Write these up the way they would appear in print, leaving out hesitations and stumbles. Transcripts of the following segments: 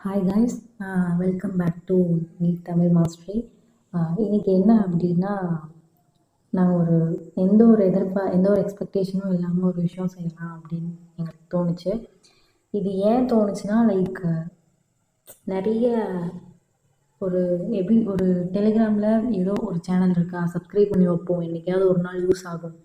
Hi guys, welcome back to NEET Tamil mastery. இன்றைக்கி என்ன அப்படின்னா, நான் எந்த ஒரு எக்ஸ்பெக்டேஷனும் இல்லாமல் ஒரு விஷயம் செய்யலாம் அப்படின்னு எனக்கு தோணுச்சு. இது ஏன் தோணுச்சுன்னா, நிறைய ஒரு டெலிகிராமில் ஏதோ ஒரு சேனல் இருக்கா, சப்ஸ்கிரைப் பண்ணி வைப்போம், என்றைக்காவது ஒரு நாள் யூஸ் ஆகும்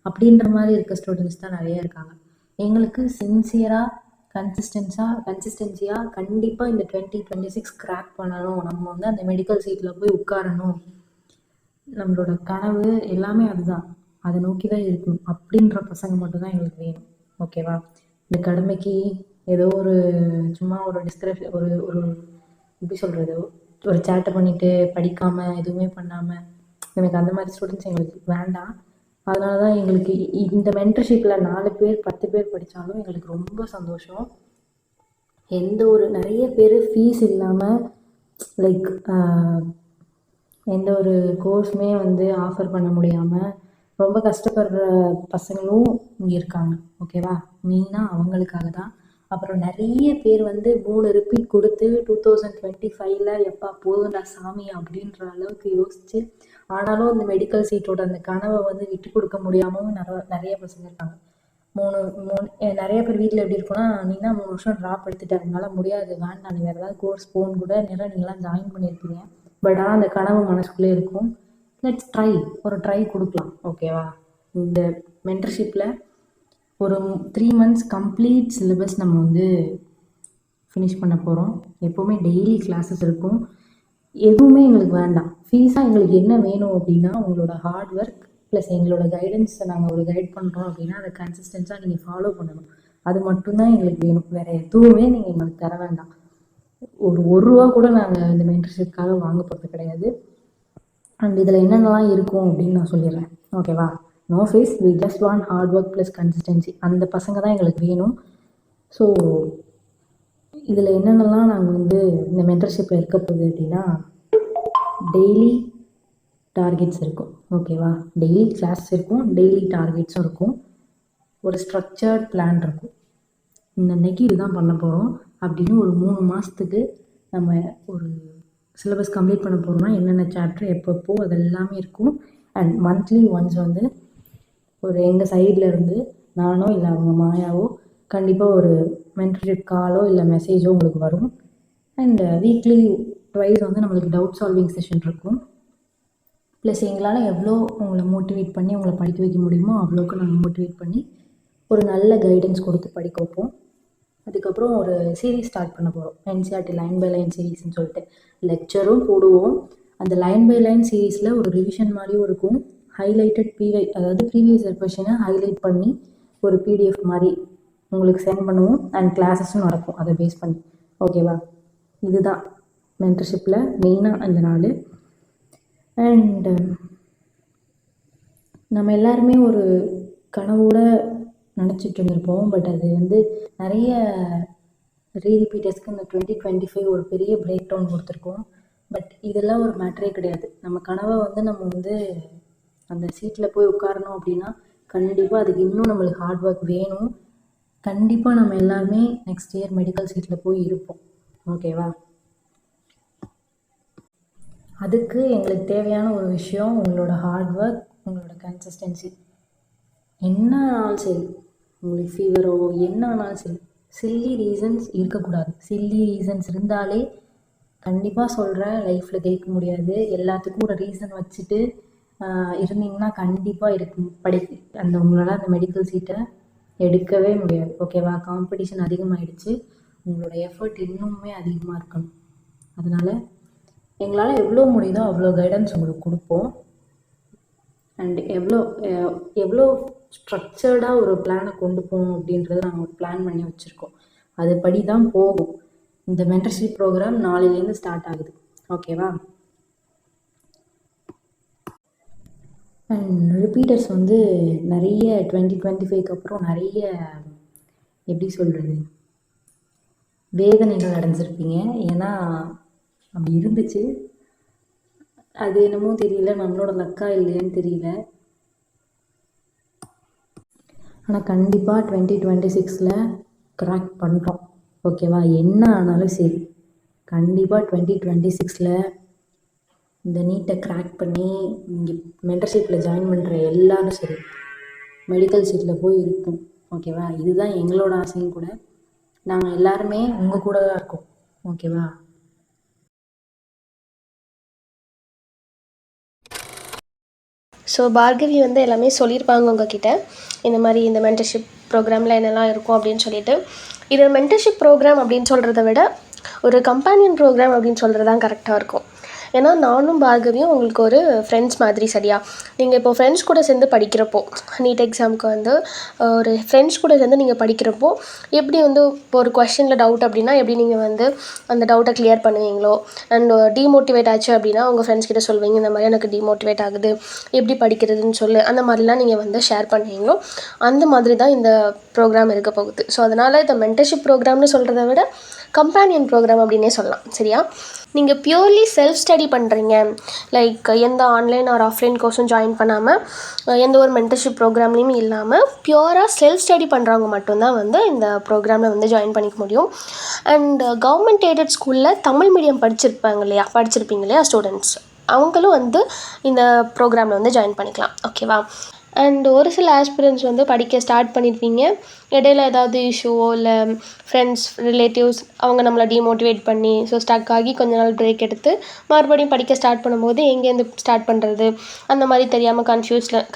அப்படின்ற மாதிரி இருக்க ஸ்டூடெண்ட்ஸ் தான் நிறைய இருக்காங்க. எங்களுக்கு சின்சியராக கன்சிஸ்டன்சியாக கண்டிப்பாக இந்த 2026 கிராக் பண்ணணும், நம்ம அந்த மெடிக்கல் சீட்டில் போய் உட்காரணும், நம்மளோட கனவு எல்லாமே அதுதான், அதை நோக்கி தான் இருக்கணும் அப்படின்ற பசங்க மட்டும்தான் எங்களுக்கு வேணும். ஓகேவா? இந்த கடமைக்கு ஏதோ சும்மா ஒரு டிஸ்கஷன், ஒரு எப்படி சொல்கிறது, ஒரு சேட்டை பண்ணிவிட்டு படிக்காமல் எதுவுமே பண்ணாமல், எனக்கு அந்த மாதிரி ஸ்டூடெண்ட்ஸ் எங்களுக்கு வேண்டாம். அதனால தான் எங்களுக்கு இந்த மென்டர்ஷிப்பில் 4 பேர் 10 பேர் படித்தாலும் எங்களுக்கு ரொம்ப சந்தோஷம். நிறைய பேர் ஃபீஸ் இல்லாமல் எந்த ஒரு கோர்ஸுமே ஆஃபர் பண்ண முடியாமல் ரொம்ப கஷ்டப்படுற பசங்களும் இங்கே இருக்காங்க. ஓகேவா? மெயினாக அவங்களுக்காக தான். அப்புறம் நிறைய பேர் 3 ரிப்பீட் கொடுத்து 2025 எப்பா போதும்டா சாமி அப்படின்ற அளவுக்கு யோசிச்சு, ஆனாலும் அந்த மெடிக்கல் சீட்டோட அந்த கனவை விட்டு கொடுக்க முடியாமல் நிறைய பசங்க இருக்காங்க. நிறைய பேர் வீட்டில் எப்படி இருக்குன்னா, நீனா 3 வருஷம் ட்ராப் எடுத்துட்டு அதனால முடியாது, வேண்டாம், நீ வேறு ஏதாவது கோர்ஸ் போகணுன்னு கூட நீங்களாம் ஜாயின் பண்ணியிருப்பீங்க. பட் ஆனால் அந்த கனவு மனசுக்குள்ளே இருக்கும். லெட்ஸ் ட்ரை கொடுக்கலாம். ஓகேவா? இந்த மென்டர்ஷிப்பில் ஒரு 3 months கம்ப்ளீட் சிலபஸ் நம்ம ஃபினிஷ் பண்ண போகிறோம். எப்போவுமே டெய்லி கிளாஸஸ் இருக்கும். எதுவுமே எங்களுக்கு வேண்டாம். ஃபீஸாக எங்களுக்கு என்ன வேணும் அப்படின்னா, உங்களோட ஹார்ட் ஒர்க் ப்ளஸ் எங்களோட கைடன்ஸை நாங்கள் ஒரு கைட் பண்ணுறோம் அப்படின்னா, அதை கன்சிஸ்டன்ஸாக நீங்கள் ஃபாலோ பண்ணணும். அது மட்டும்தான் எங்களுக்கு வேணும். வேறு எதுவுமே நீங்கள் எங்களுக்கு தர வேண்டாம். ஒரு ரூபா கூட நாங்கள் இந்த மென்டர்ஷிப்காக வாங்க போகிறது கிடையாது. அண்ட் இதில் என்னென்னலாம் இருக்கும் அப்படின்னு நான் சொல்லிடுறேன். ஓகேவா? No fees, we just want hard work plus consistency. அந்த பசங்க தான் எங்களுக்கு வேணும். ஸோ இதில் என்னென்னலாம் நாங்கள் இந்த மென்டர்ஷிப்பில் இருக்க போகுது அப்படின்னா, டெய்லி டார்கெட்ஸ் இருக்கும். ஓகேவா? டெய்லி கிளாஸ் இருக்கும், டெய்லி டார்கெட்ஸும் இருக்கும், ஒரு ஸ்ட்ரக்சர்ட் பிளான் இருக்கும். இன்னைக்கு இதுதான் பண்ண போகிறோம் அப்படின்னு ஒரு 3 மாதத்துக்கு நம்ம ஒரு சிலபஸ் கம்ப்ளீட் பண்ண போகிறோம்னா என்னென்ன சாப்டர் எப்பப்போ அது எல்லாமே இருக்கும். அண்ட் மந்த்லி ஒன்ஸ் எங்கள் சைடில் இருந்து நானோ இல்லை அவங்க மாயாவோ கண்டிப்பாக ஒரு மென்டர்ஷிப் காலோ இல்லை மெசேஜோ உங்களுக்கு வரும். அண்ட் வீக்லி ட்வைஸ் நம்மளுக்கு டவுட் சால்விங் செஷன் இருக்கும். ப்ளஸ் எங்களால் எவ்வளோ உங்களை மோட்டிவேட் பண்ணி உங்களை படிக்க வைக்க முடியுமோ அவ்வளோக்கு நாங்கள் மோட்டிவேட் பண்ணி ஒரு நல்ல கைடன்ஸ் கொடுத்து படிக்க வைப்போம். அதுக்கப்புறம் ஒரு சீரீஸ் ஸ்டார்ட் பண்ண போகிறோம், என்சிஆர்டி லைன் பை லைன் சீரீஸ்ன்னு சொல்லிட்டு. லெக்சரும் போடுவோம். அந்த லைன் பை லைன் சீரீஸில் ஒரு ரிவிஷன் மாதிரியும் இருக்கும். ஹைலைட்டட் அதாவது ப்ரீவியஸ் இயர் கொஷினை ஹைலைட் பண்ணி ஒரு பிடிஎஃப் மாதிரி உங்களுக்கு சென்ட் பண்ணுவோம். அண்ட் கிளாஸஸும் நடக்கும் அதை பேஸ் பண்ணி. ஓகேவா? இதுதான் மென்டர்ஷிப்பில் மெயினாக அந்த நாள். அண்டு நம்ம எல்லாருமே ஒரு கனவோட நினச்சிட்டு இருந்திருப்போம். பட் அது நிறைய ரீரிப்பீட்டர்ஸ்க்கு இந்த 2025 ஒரு பெரிய பிரேக் டவுன் கொடுத்துருக்கோம். பட் இதெல்லாம் ஒரு மேட்டரே கிடையாது. நம்ம கனவை நம்ம அந்த சீட்டில் போய் உட்காரணும் அப்படின்னா கண்டிப்பாக அதுக்கு இன்னும் நம்மளுக்கு ஹார்ட் ஒர்க் வேணும். கண்டிப்பாக நம்ம எல்லாருமே நெக்ஸ்ட் இயர் மெடிக்கல் சீட்டில் போய் இருப்போம். ஓகேவா? அதுக்கு எங்களுக்கு தேவையான ஒரு விஷயம் உங்களோட ஹார்ட் ஒர்க், உங்களோட கன்சிஸ்டன்சி. என்ன ஆனாலும் சரி, உங்களுக்கு ஃபீவரோ என்ன ஆனாலும் சரி, சில்லி ரீசன்ஸ் இருக்கக்கூடாது. சில்லி ரீசன்ஸ் இருந்தாலே கண்டிப்பாக சொல்கிறேன், லைஃப்பில் ஜெயிக்க முடியாது. எல்லாத்துக்கும் ஒரு ரீசன் வச்சுட்டு இருந்தீங்கன்னா கண்டிப்பாக உங்களால் அந்த மெடிக்கல் சீட்டை எடுக்கவே முடியாது. ஓகேவா? காம்படிஷன் அதிகமாகிடுச்சு. உங்களோட எஃபர்ட் இன்னுமே அதிகமாக இருக்கணும். அதனால் எங்களால் எவ்வளோ முடியுதோ அவ்வளோ கைடன்ஸ் உங்களுக்கு கொடுப்போம். அண்ட் எவ்வளோ ஸ்ட்ரக்சர்டாக ஒரு பிளானை கொண்டு போகணும் அப்படின்றத நாங்கள் ஒரு பிளான் பண்ணி வச்சுருக்கோம். அதுபடி தான் போகும். இந்த மென்டர்ஷிப் ப்ரோக்ராம் நாளையிலேருந்து ஸ்டார்ட் ஆகுது. ஓகேவா? அண்ட் ரிப்பீட்டர்ஸ் நிறைய 2025க்கு அப்புறம் நிறைய எப்படி சொல்கிறது, வேதனைகள் அடைஞ்சிருப்பீங்க. ஏன்னா அப்படி இருந்துச்சு. அது என்னமோ தெரியல, நம்மளோட லக்கா இல்லையான்னு தெரியல. ஆனால் கண்டிப்பாக 2026 கிராக் பண்ணுறோம். ஓகேவா? என்ன ஆனாலும் சரி, கண்டிப்பாக 2026 இந்த நீட்டை கிராக் பண்ணி இங்கே மென்டர்ஷிப்பில் ஜாயின் பண்ணுற எல்லாரும் சரி மெடிக்கல் சீட்டில் போய் இருப்போம். ஓகேவா? இதுதான் எங்களோட ஆசையும் கூட. நாங்கள் எல்லாருமே உங்கள் கூட தான் இருக்கோம். ஓகேவா? ஸோ பார்கவி வந்து எல்லாமே சொல்லியிருப்பாங்க உங்ககிட்ட, இந்த மாதிரி இந்த மென்டர்ஷிப் ப்ரோக்ராமில் என்னெல்லாம் இருக்கும் அப்படின்னு சொல்லிட்டு. இது மென்டர்ஷிப் ப்ரோக்ராம் அப்படின்னு சொல்கிறத விட ஒரு கம்பேனியன் ப்ரோக்ராம் அப்படின்னு சொல்கிறது தான் கரெக்டாக இருக்கும். ஏன்னா நானும் பார்கவியும் உங்களுக்கு ஒரு ஃப்ரெண்ட்ஸ் மாதிரி, சரியா? நீங்கள் இப்போது ஃப்ரெண்ட்ஸ் கூட சேர்ந்து படிக்கிறப்போ, நீட் எக்ஸாமுக்கு வந்து ஒரு ஃப்ரெண்ட்ஸ் கூட சேர்ந்து நீங்கள் படிக்கிறப்போ எப்படி வந்து இப்போ ஒரு கொஷனில் டவுட் அப்படின்னா எப்படி நீங்கள் வந்து அந்த டவுட்டை கிளியர் பண்ணுவீங்களோ, அண்ட் டிமோட்டிவேட் ஆச்சு அப்படின்னா உங்கள் ஃப்ரெண்ட்ஸ் கிட்ட சொல்வீங்க, இந்த மாதிரி எனக்கு டிமோட்டிவேட் ஆகுது, எப்படி படிக்கிறதுன்னு சொல்லு, அந்த மாதிரிலாம் நீங்கள் வந்து ஷேர் பண்ணுவீங்களோ அந்த மாதிரி தான் இந்த ப்ரோக்ராம் இருக்க போகுது. ஸோ அதனால் இந்த மென்டர்ஷிப் ப்ரோக்ராம்னு சொல்கிறத விட கம்பேனியன் ப்ரோக்ராம் அப்படின்னே சொல்லலாம், சரியா? நீங்கள் பியூர்லி செல்ஃப் ஸ்டடி பண்ணுறீங்க, லைக் எந்த ஆன்லைன் ஆர் ஆஃப்லைன் கோர்ஸும் ஜாயின் பண்ணாமல், எந்த ஒரு மென்டர்ஷிப் ப்ரோக்ராம்லேயும் இல்லாமல் பியூராக செல்ஃப் ஸ்டடி பண்ணுறவங்க மட்டும்தான் வந்து இந்த ப்ரோக்ராமில் வந்து ஜாயின் பண்ணிக்க முடியும். அண்ட் கவர்மெண்ட் எய்டட் ஸ்கூலில் தமிழ் மீடியம் படிச்சிருப்பீங்க இல்லையா ஸ்டூடெண்ட்ஸ், அவங்களும் வந்து இந்த ப்ரோக்ராமில் வந்து ஜாயின் பண்ணிக்கலாம். ஓகேவா? அண்ட் ஒரு சில ஆஸ்பிரன்ட்ஸ் வந்து படிக்க ஸ்டார்ட் பண்ணியிருப்பீங்க, இடையில ஏதாவது இஷ்யூவோ இல்லை ஃப்ரெண்ட்ஸ் ரிலேட்டிவ்ஸ் அவங்க நம்மளை டிமோட்டிவேட் பண்ணி ஸோ ஸ்டக் ஆகி கொஞ்ச நாள் பிரேக் எடுத்து மறுபடியும் படிக்க ஸ்டார்ட் பண்ணும்போது எங்கேருந்து ஸ்டார்ட் பண்ணுறது அந்த மாதிரி தெரியாமல்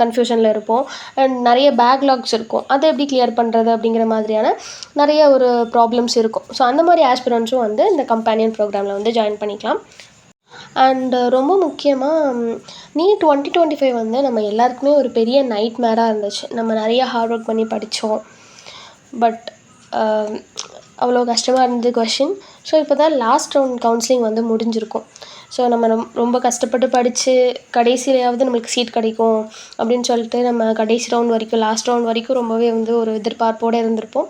கன்ஃபியூஷனில் இருப்போம். அண்ட் நிறைய பேக்லாக்ஸ் இருக்கும், அதை எப்படி கிளியர் பண்ணுறது அப்படிங்கிற மாதிரியான நிறைய ஒரு ப்ராப்ளம்ஸ் இருக்கும். ஸோ அந்த மாதிரி ஆஸ்பிரன்ட்ஸும் வந்து இந்த கம்பேனியன் ப்ரோக்ராமில் வந்து ஜாயின் பண்ணிக்கலாம். அண்ட் ரொம்ப முக்கியமாக நீட் 2025 வந்து நம்ம எல்லாருக்குமே ஒரு பெரிய நைட் மேராக இருந்துச்சு. நம்ம நிறைய ஹார்ட் ஒர்க் பண்ணி படித்தோம், பட் அவ்வளோ கஷ்டமாக இருந்தது கொஷின். ஸோ இப்போ தான் லாஸ்ட் ரவுண்ட் கவுன்சிலிங் வந்து முடிஞ்சிருக்கும். ஸோ நம்ம ரொம்ப கஷ்டப்பட்டு படித்து கடைசியிலையாவது நம்மளுக்கு சீட் கிடைக்கும் அப்படின்னு சொல்லிட்டு நம்ம கடைசி ரவுண்ட் வரைக்கும், லாஸ்ட் ரவுண்ட் வரைக்கும் ரொம்பவே வந்து ஒரு எதிர்பார்ப்போடு இருந்திருப்போம்.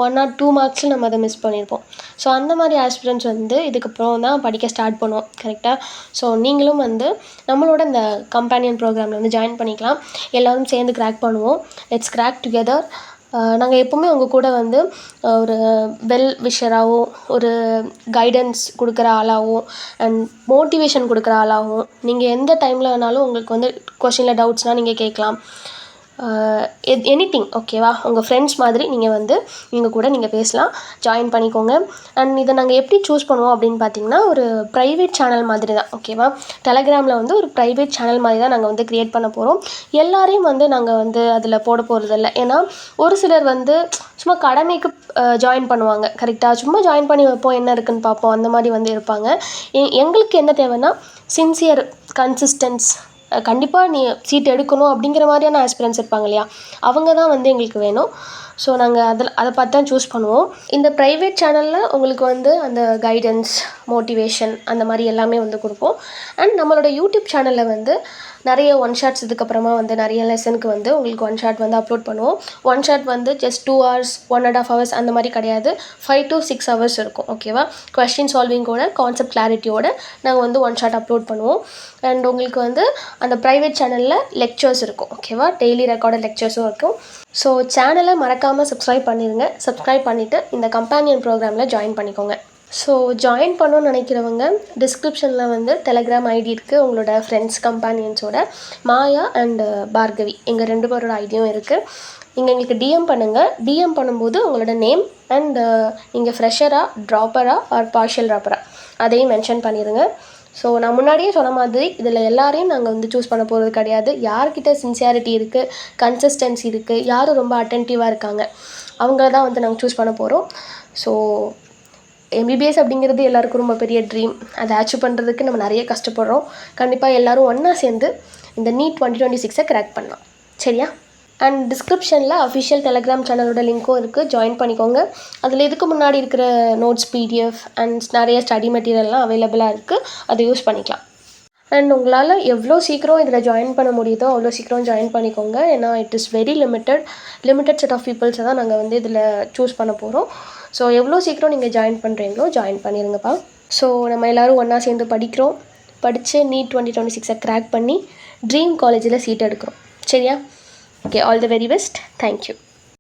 1 or 2 மார்க்ஸில் நம்ம அதை மிஸ் பண்ணியிருப்போம். ஸோ அந்த மாதிரி ஆஸ்பிரன்ட்ஸ் வந்து இதுக்கப்புறம் தான் படிக்க ஸ்டார்ட் பண்ணுவோம், கரெக்டாக? ஸோ நீங்களும் வந்து நம்மளோட இந்த கம்பேனியன் ப்ரோக்ராமில் வந்து ஜாயின் பண்ணிக்கலாம். எல்லோரும் சேர்ந்து கிராக் பண்ணுவோம். Let's crack together. நாங்கள் எப்போவுமே உங்கள் கூட வந்து ஒரு வெல் விஷராகவும் ஒரு கைடன்ஸ் கொடுக்குற ஆளாகவும் அண்ட் மோட்டிவேஷன் கொடுக்குற ஆளாகவும், நீங்கள் எந்த டைமில் வேணாலும் உங்களுக்கு வந்து கொஷினில் டவுட்ஸ்னால் நீங்கள் கேட்கலாம், எனிதிங், ஓகேவா? உங்கள் ஃப்ரெண்ட்ஸ் மாதிரி நீங்கள் வந்து நீங்கள் கூட நீங்கள் பேசலாம். ஜாயின் பண்ணிக்கோங்க. அண்ட் இதை நாங்கள் எப்படி சூஸ் பண்ணுவோம் அப்படின்னு பார்த்தீங்கன்னா, ஒரு ப்ரைவேட் சேனல் மாதிரி தான், ஓகேவா? டெலகிராமில் வந்து ஒரு ப்ரைவேட் சேனல் மாதிரி தான் நாங்கள் வந்து க்ரியேட் பண்ண போகிறோம். எல்லாரையும் வந்து நாங்கள் வந்து அதில் போட போகிறதில்ல. ஏன்னா ஒரு சிலர் வந்து சும்மா கடமைக்கு ஜாயின் பண்ணுவாங்க, கரெக்டாக? சும்மா ஜாயின் பண்ணி வைப்போம், என்ன இருக்குதுன்னு பார்ப்போம், அந்த மாதிரி வந்து இருப்பாங்க. எங்களுக்கு என்ன தேவைன்னா சின்சியர், கன்சிஸ்டன்ஸ், கண்டிப்பாக நீ சீட் எடுக்கணும் அப்படிங்கிற மாதிரியான ஆஸ்பிரன்ஸ் இருப்பாங்க இல்லையா, அவங்க தான் வந்து எங்களுக்கு வேணும். ஸோ நாங்கள் அதை பார்த்து தான் சூஸ் பண்ணுவோம். இந்த ப்ரைவேட் சேனலில் உங்களுக்கு வந்து அந்த கைடன்ஸ், மோட்டிவேஷன் அந்த மாதிரி எல்லாமே வந்து கொடுப்போம். அண்ட் நம்மளோட யூடியூப் சேனலில் வந்து நிறைய ஒன் ஷாட்ஸ் இதுக்கப்புறமா வந்து நிறைய லெசனுக்கு வந்து உங்களுக்கு ஒன் ஷாட் வந்து அப்லோட் பண்ணுவோம். ஒன் ஷாட் வந்து ஜஸ்ட் 2 hours 1.5 hours அந்த மாதிரி கிடையாது, 5 to 6 hours இருக்கும், ஓகேவா? கொஸ்டின் சால்விங்கோட, கான்செப்ட் கிளாரிட்டியோட நாங்கள் வந்து ஒன் ஷாட் அப்லோட் பண்ணுவோம். அண்ட் உங்களுக்கு வந்து அந்த ப்ரைவேட் சேனலில் லெக்சர்ஸ் இருக்கும், ஓகேவா? டெய்லி ரெக்கார்டட் லெக்சர்ஸும் இருக்கும். ஸோ சேனலை மறக்காமல் சப்ஸ்கிரைப் பண்ணிடுங்க. சப்ஸ்கிரைப் பண்ணிவிட்டு இந்த கம்பேனியன் ப்ரோக்ராமில் ஜாயின் பண்ணிக்கோங்க. ஸோ ஜாயின் பண்ணணும்னு நினைக்கிறவங்க டிஸ்கிரிப்ஷனில் வந்து டெலகிராம் ஐடி இருக்குது. உங்களோட ஃப்ரெண்ட்ஸ் கம்பேனியன்ஸோட மாயா அண்டு பார்கவி எங்கள் 2 பேரோட ஐடியும் இருக்குது. நீங்கள் எங்களுக்கு டிஎம் பண்ணுங்கள். டிஎம் பண்ணும்போது உங்களோட நேம் அண்டு நீங்கள் ஃப்ரெஷராக, ட்ராப்பராக ஆர் பார்ஷியல் ட்ராப்பராக அதையும் மென்ஷன் பண்ணிடுங்க. ஸோ நான் முன்னாடியே சொன்ன மாதிரி இதில் எல்லாரையும் நாங்கள் வந்து சூஸ் பண்ண போகிறது கிடையாது. யார்கிட்ட சின்சியாரிட்டி இருக்குது, கன்சிஸ்டன்சி இருக்குது, யார் ரொம்ப அட்டென்டிவாக இருக்காங்க, அவங்கள தான் வந்து நாங்கள் சூஸ் பண்ண போகிறோம். ஸோ எம்பிபிஎஸ் அப்படிங்கிறது எல்லாருக்கும் ரொம்ப பெரிய ட்ரீம். அதை அச்சீவ் பண்ணுறதுக்கு நம்ம நிறைய கஷ்டப்படுறோம். கண்டிப்பாக எல்லோரும் ஒன்றா சேர்ந்து இந்த நீட் 2026 கிராக் பண்ணலாம், சரியா? அண்ட் டிஸ்கிரிப்ஷனில் அஃபிஷியல் டெலகிராம் சேனலோட லிங்க்கும் இருக்குது, ஜாயின் பண்ணிக்கோங்க. அதில் இதுக்கு முன்னாடி இருக்கிற நோட்ஸ், பிடிஎஃப் அண்ட் நிறைய ஸ்டடி மெட்டீரியல்லாம் அவைலபிளாக இருக்குது, அதை யூஸ் பண்ணிக்கலாம். அண்ட் உங்களால் எவ்வளோ சீக்கிரம் இதில் ஜாயின் பண்ண முடியுதோ அவ்வளோ சீக்கிரம் ஜாயின் பண்ணிக்கோங்க. ஏன்னா it is very limited set of பீப்புள்ஸை தான் நாங்கள் வந்து இதில் சூஸ் பண்ண போகிறோம். ஸோ எவ்வளோ சீக்கிரம் நீங்கள் ஜாயின் பண்ணுறீங்களோ ஜாயின் பண்ணிடுங்கப்பா. ஸோ நம்ம எல்லோரும் ஒன்றா சேர்ந்து படிக்கிறோம், படித்து நீட் 2026 கிராக் பண்ணி ட்ரீம் காலேஜில் சீட் எடுக்கிறோம், சரியா? Okay, all the very best. Thank you.